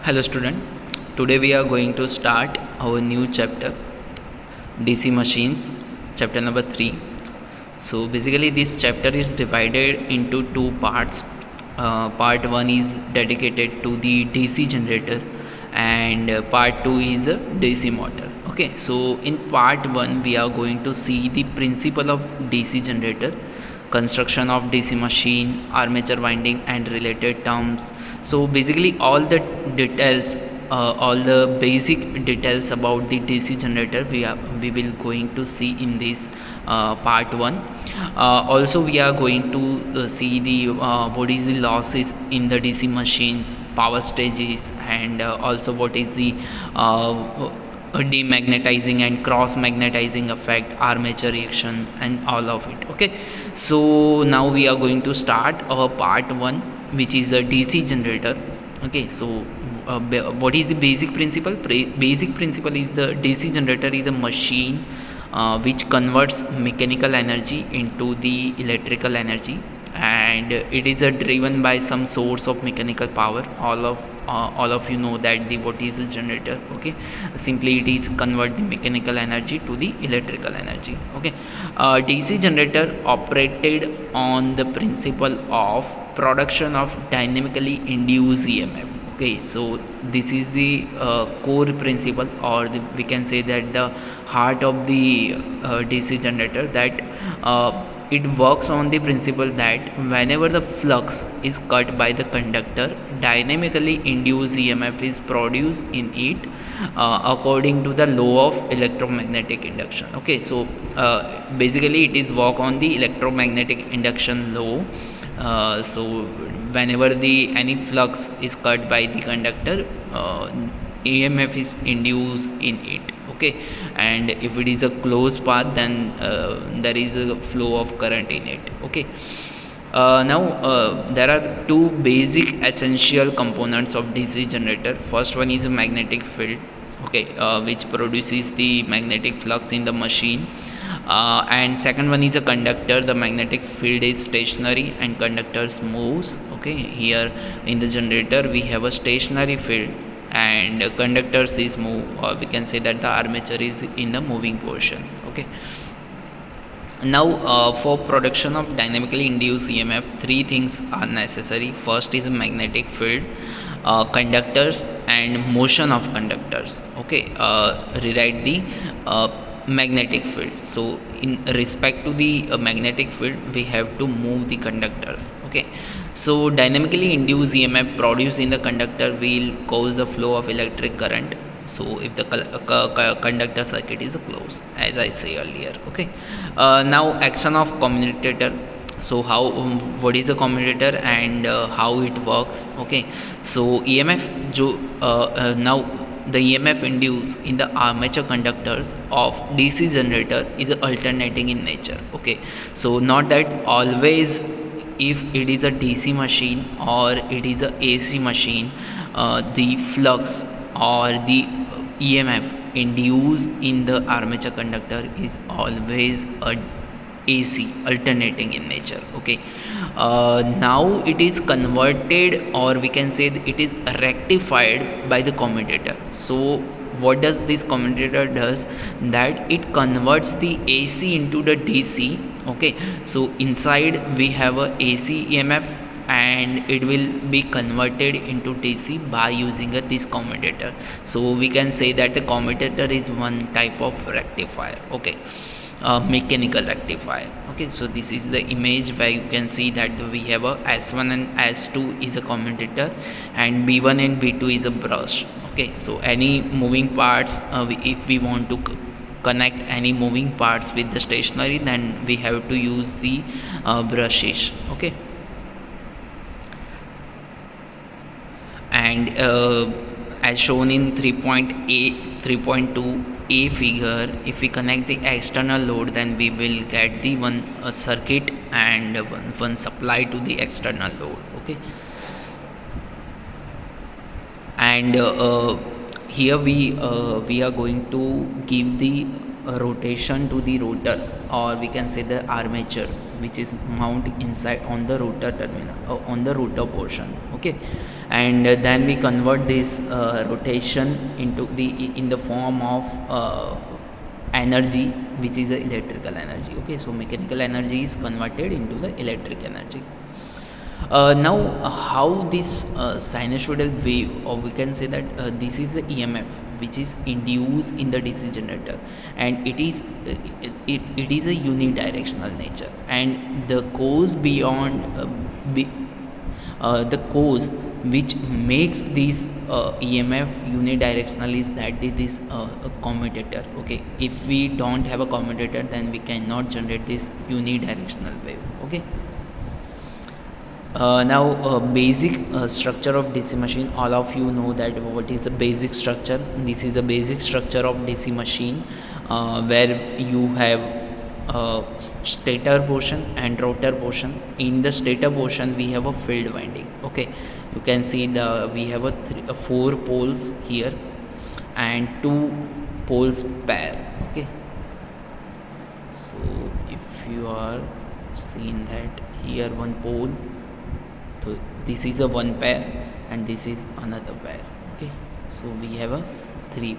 Hello student, today we are going to start our new chapter DC machines, chapter number 3. So basically this chapter is divided into two parts. Part 1 is dedicated to the DC generator and part 2 is a DC motor. Okay, so in part 1 we are going to see the principle of DC generator, construction of DC machine, armature winding and related terms. So basically all the details, all the basic details about the DC generator we will going to see in this part 1. Also we are going to see the what is the losses in the DC machines, power stages, and also what is the demagnetizing and cross magnetizing effect, armature reaction, and all of it. Okay, so now we are going to start our part 1, which is a DC generator. Okay, so what is the basic principle? Basic principle is the DC generator is a machine which converts mechanical energy into the electrical energy, and it is driven by some source of mechanical power. All of you know that the what is a generator. Okay, simply it is convert the mechanical energy to the electrical energy. Okay, DC generator operated on the principle of production of dynamically induced EMF. Okay, so this is the core principle, or we can say that the heart of the DC generator, that it works on the principle that whenever the flux is cut by the conductor, dynamically induced EMF is produced in it according to the law of electromagnetic induction. Okay, so basically it is work on the electromagnetic induction law. So whenever any flux is cut by the conductor, EMF is induced in it. Okay, and if it is a closed path, then there is a flow of current in it. Okay, now there are two basic essential components of DC generator. First one is a magnetic field. Okay, which produces the magnetic flux in the machine, and second one is a conductor. The magnetic field is stationary and conductors moves. Okay, here in the generator we have a stationary field and conductors is move, or we can say that the armature is in the moving portion. Okay, now for production of dynamically induced EMF, three things are necessary. First is a magnetic field, conductors, and motion of conductors. Okay, rewrite the magnetic field. So in respect to the magnetic field, we have to move the conductors. Okay, so dynamically induced EMF produced in the conductor will cause the flow of electric current. So if the conductor circuit is closed, as I say earlier. Okay, now action of commutator. So how what is a commutator and how it works? Okay, so EMF now the EMF induced in the armature conductors of DC generator is alternating in nature. Okay, so not that always if it is a DC machine or it is a AC machine, the flux or the EMF induced in the armature conductor is always a AC, alternating in nature. Okay, now it is converted, or we can say it is rectified by the commutator. So what does this commutator does? That it converts the AC into the DC. Okay, so inside we have a AC EMF and it will be converted into DC by using this commutator. So we can say that the commutator is one type of rectifier. Okay, mechanical rectifier. Okay, so this is the image where you can see that we have a S1 and S2 is a commutator and B1 and B2 is a brush. Okay, so any moving parts, if we want to connect any moving parts with the stationary, then we have to use the brushes. Okay, and as shown in 3.2a figure, if we connect the external load, then we will get the one circuit and one supply to the external load. Okay, and here we are going to give the rotation to the rotor, or we can say the armature, which is mount inside on the rotor terminal, on the rotor portion. Okay, and then we convert this rotation into the in the form of energy, which is a electrical energy. Okay, so mechanical energy is converted into the electric energy. Now, how this sinusoidal wave, or we can say that this is the EMF which is induced in the DC generator, and it is a unidirectional nature, and the cause beyond the cause which makes this EMF unidirectional is that it is a commutator. Okay, if we don't have a commutator, then we cannot generate this unidirectional wave. Okay. Now, basic structure of DC machine. All of you know that what is the basic structure. This is a basic structure of DC machine, where you have stator portion and rotor portion. In the stator portion, we have a field winding. Okay, you can see we have a 4 poles here and 2 poles pair. Okay, so if you are seeing that here one pole, so this is a one pair and this is another pair. Okay, so we have a 2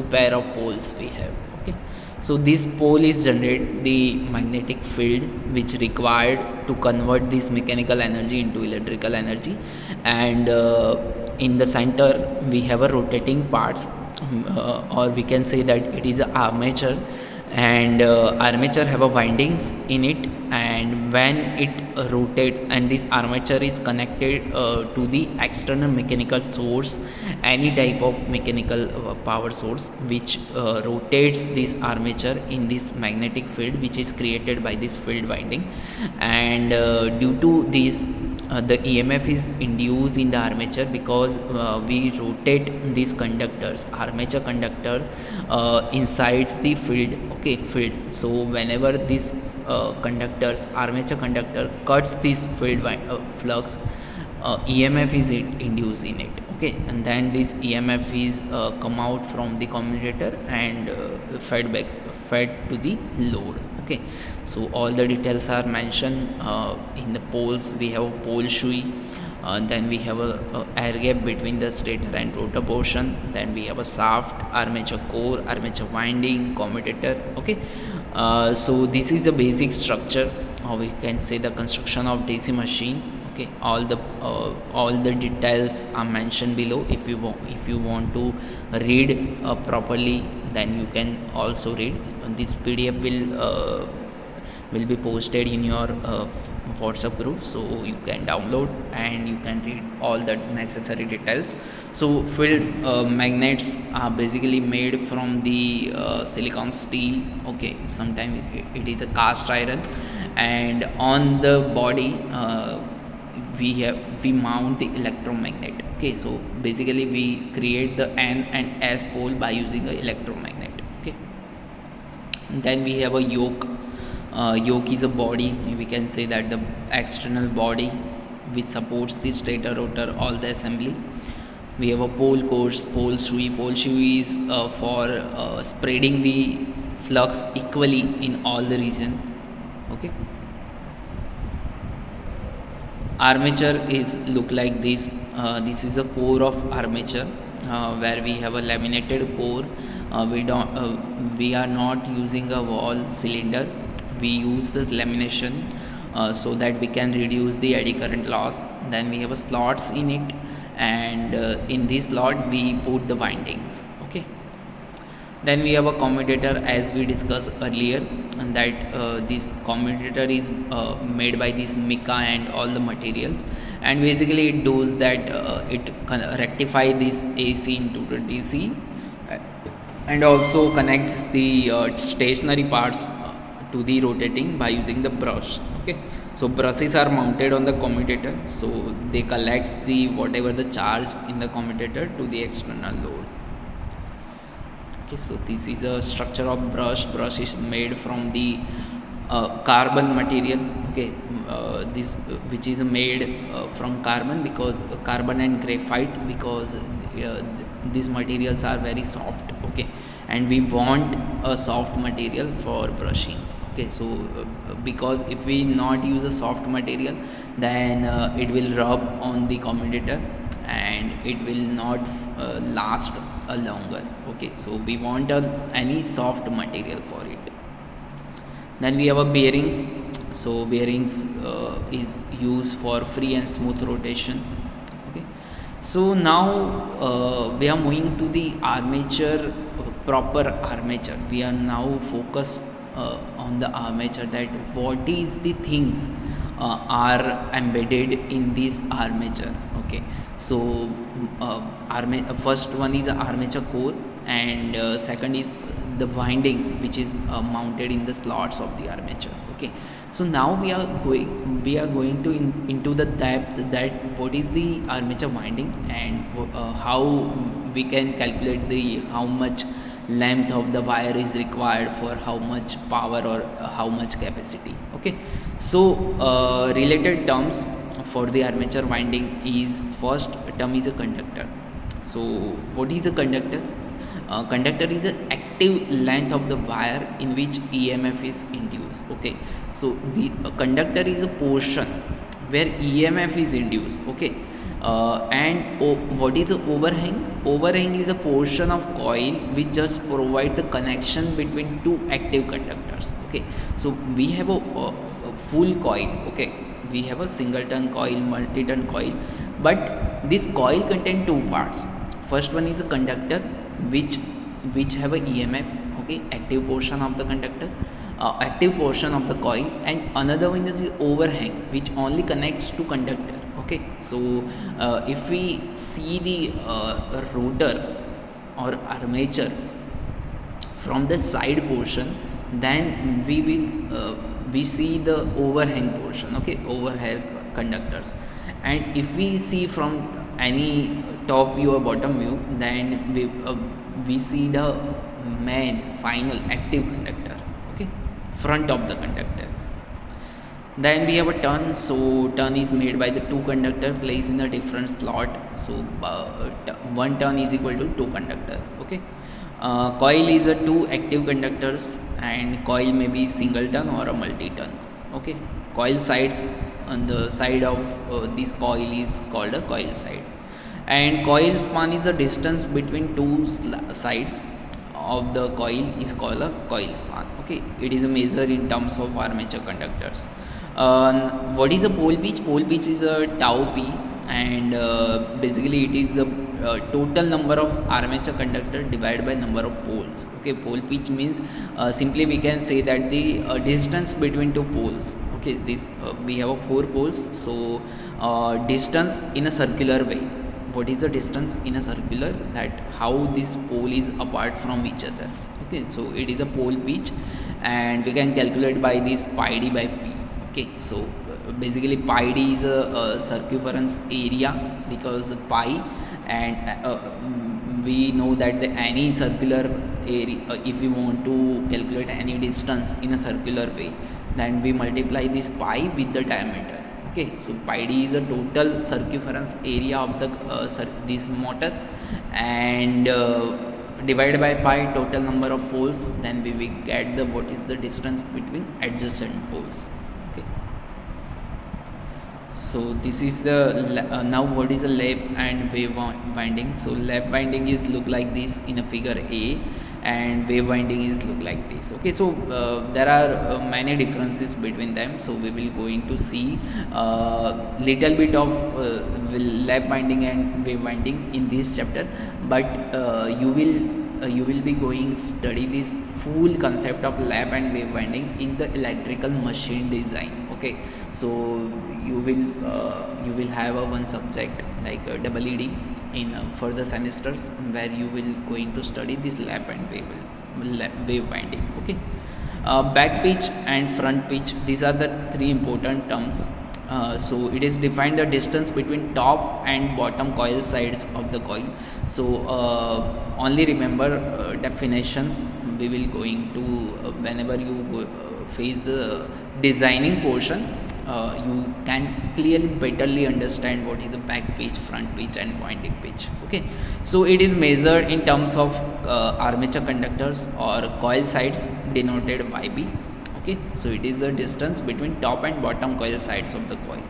pair of poles we have. Okay, so this pole is generate the magnetic field which required to convert this mechanical energy into electrical energy, and in the center we have a rotating parts, or we can say that it is a armature, and armature have a windings in it, and when it rotates, and this armature is connected to the external mechanical source, any type of mechanical power source which rotates this armature in this magnetic field which is created by this field winding, and due to this the EMF is induced in the armature because we rotate these conductors, armature conductor inside the field. Okay, field. So whenever this armature conductor cuts this field flux, EMF is induced in it. Okay, and then this EMF is come out from the commutator and fed to the load. Okay, so all the details are mentioned in the poles. We have a pole shui, then we have a air gap between the stator and rotor portion, then we have a shaft, armature core, armature winding, commutator. Okay, so this is the basic structure, or we can say the construction of DC machine. Okay, all the details are mentioned below. If you want to read properly, then you can also read. This PDF will be posted in your WhatsApp group, so you can download and you can read all the necessary details. So field magnets are basically made from the silicon steel. Okay, sometimes it is a cast iron, and on the body we mount the electromagnet. Okay, so basically we create the N and S pole by using a electromagnet. Okay, and then we have a yoke. Yoke is a body, we can say that the external body which supports the stator, rotor, all the assembly. We have a pole course, pole shui. Pole shui is for spreading the flux equally in all the region. Okay, armature is look like this. This is a core of armature, where we have a laminated core. We are not using a wall cylinder. We use the lamination so that we can reduce the eddy current loss. Then we have a slots in it, and in this slot we put the windings. Okay, then we have a commutator, as we discussed earlier, and that this commutator is made by this mica and all the materials, and basically it does that it rectify this AC into the DC, and also connects the stationary parts to the rotating by using the brush. Okay, so brushes are mounted on the commutator, so they collects the whatever the charge in the commutator to the external load. Okay, so this is a structure of brush. Brush is made from the carbon material. Okay, this which is made from carbon, because carbon and graphite, because these materials are very soft. Okay, and we want a soft material for brushing. Okay, so because if we not use a soft material, then it will rub on the commutator and it will not last a longer. Okay, so we want any soft material for it. Then we have a bearings. So bearings is used for free and smooth rotation. Okay, so now we are moving to the armature, proper armature. We are now focused on the armature, that what is the things are embedded in this armature. Okay, so first one is armature core, and second is the windings which is mounted in the slots of the armature. Okay, so now we are going to into the depth, that what is the armature winding, and how we can calculate the how much length of the wire is required for how much power or how much capacity. Okay, so related terms for the armature winding is, first term is a conductor. So what is a conductor? Conductor is the active length of the wire in which EMF is induced. Okay, so the conductor is a portion where EMF is induced. Okay, what is the overhang? Overhang is a portion of coil which just provide the connection between two active conductors. Okay, so we have a full coil. Okay, we have a singleton coil, multi-ton coil, but this coil contain two parts. First one is a conductor which have a EMF. Okay, active portion of the conductor, active portion of the coil, and another one is the overhang which only connects to conductor. Okay, so if we see the rotor or armature from the side portion, then we see the overhang portion. Okay, overhang conductors. And if we see from any top view or bottom view, then we see the main final active conductor. Okay, front of the conductor. Then we have a turn. So turn is made by the two conductor placed in a different slot. So one turn is equal to two conductor. Okay, coil is a two active conductors, and coil may be single turn or a multi turn. Okay, coil sides on the side of this coil is called a coil side, and coil span is the distance between two sides of the coil is called a coil span. Okay, it is a measure in terms of armature conductors. What is a pole pitch? Pole pitch is a tau p, and basically it is a total number of armature conductor divided by number of poles. Okay, pole pitch means simply we can say that the distance between two poles. Okay, this we have four poles, so distance in a circular way. What is the distance in a circular? That how this pole is apart from each other. Okay, so it is a pole pitch, and we can calculate by this pi d by p. Okay, so basically pi d is a circumference area, because pi, and we know that any circular area, if we want to calculate any distance in a circular way, then we multiply this pi with the diameter. Okay, so pi d is a total circumference area of the this motor, and divided by pi total number of poles, then we will get the what is the distance between adjacent poles. Okay, so this is the now what is a lap and wave winding. So lap winding is look like this in a figure A, and wave winding is look like this. Okay, so there are many differences between them, so we will going to see little bit of lap winding and wave winding in this chapter, but you will be going study this full concept of lap and wave winding in the electrical machine design. Okay, so you will have a one subject like EED in further semesters, where you will going to study this lap and wave winding. Okay, back pitch and front pitch, these are the three important terms. So it is defined the distance between top and bottom coil sides of the coil. So only remember definitions. We will going to whenever you face the designing portion, you can clearly betterly understand what is a back pitch, front pitch, and winding pitch. Okay, so it is measured in terms of armature conductors or coil sides denoted YB. Okay, so it is the distance between top and bottom coil sides of the coil.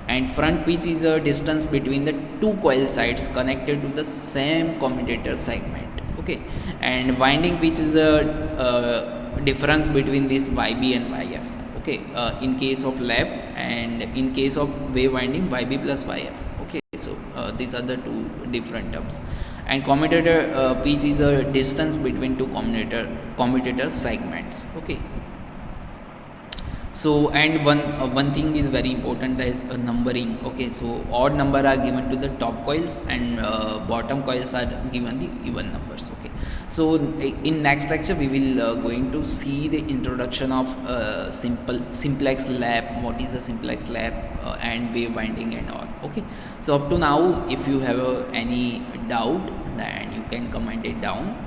And front pitch is a distance between the two coil sides connected to the same commutator segment. Okay, and winding pitch is a difference between this YB and YF. Okay, in case of lap, and in case of wave winding, YB plus YF. Okay, so these are the two different terms. And commutator pitch is a distance between two commutator segments. Okay, so and one thing is very important, that is numbering. Okay, so odd number are given to the top coils, and bottom coils are given the even numbers. Okay, so in next lecture we will going to see the introduction of simplex lap, what is a simplex lap, and wave winding and all. Okay, so up to now, if you have any doubt, then you can comment it down.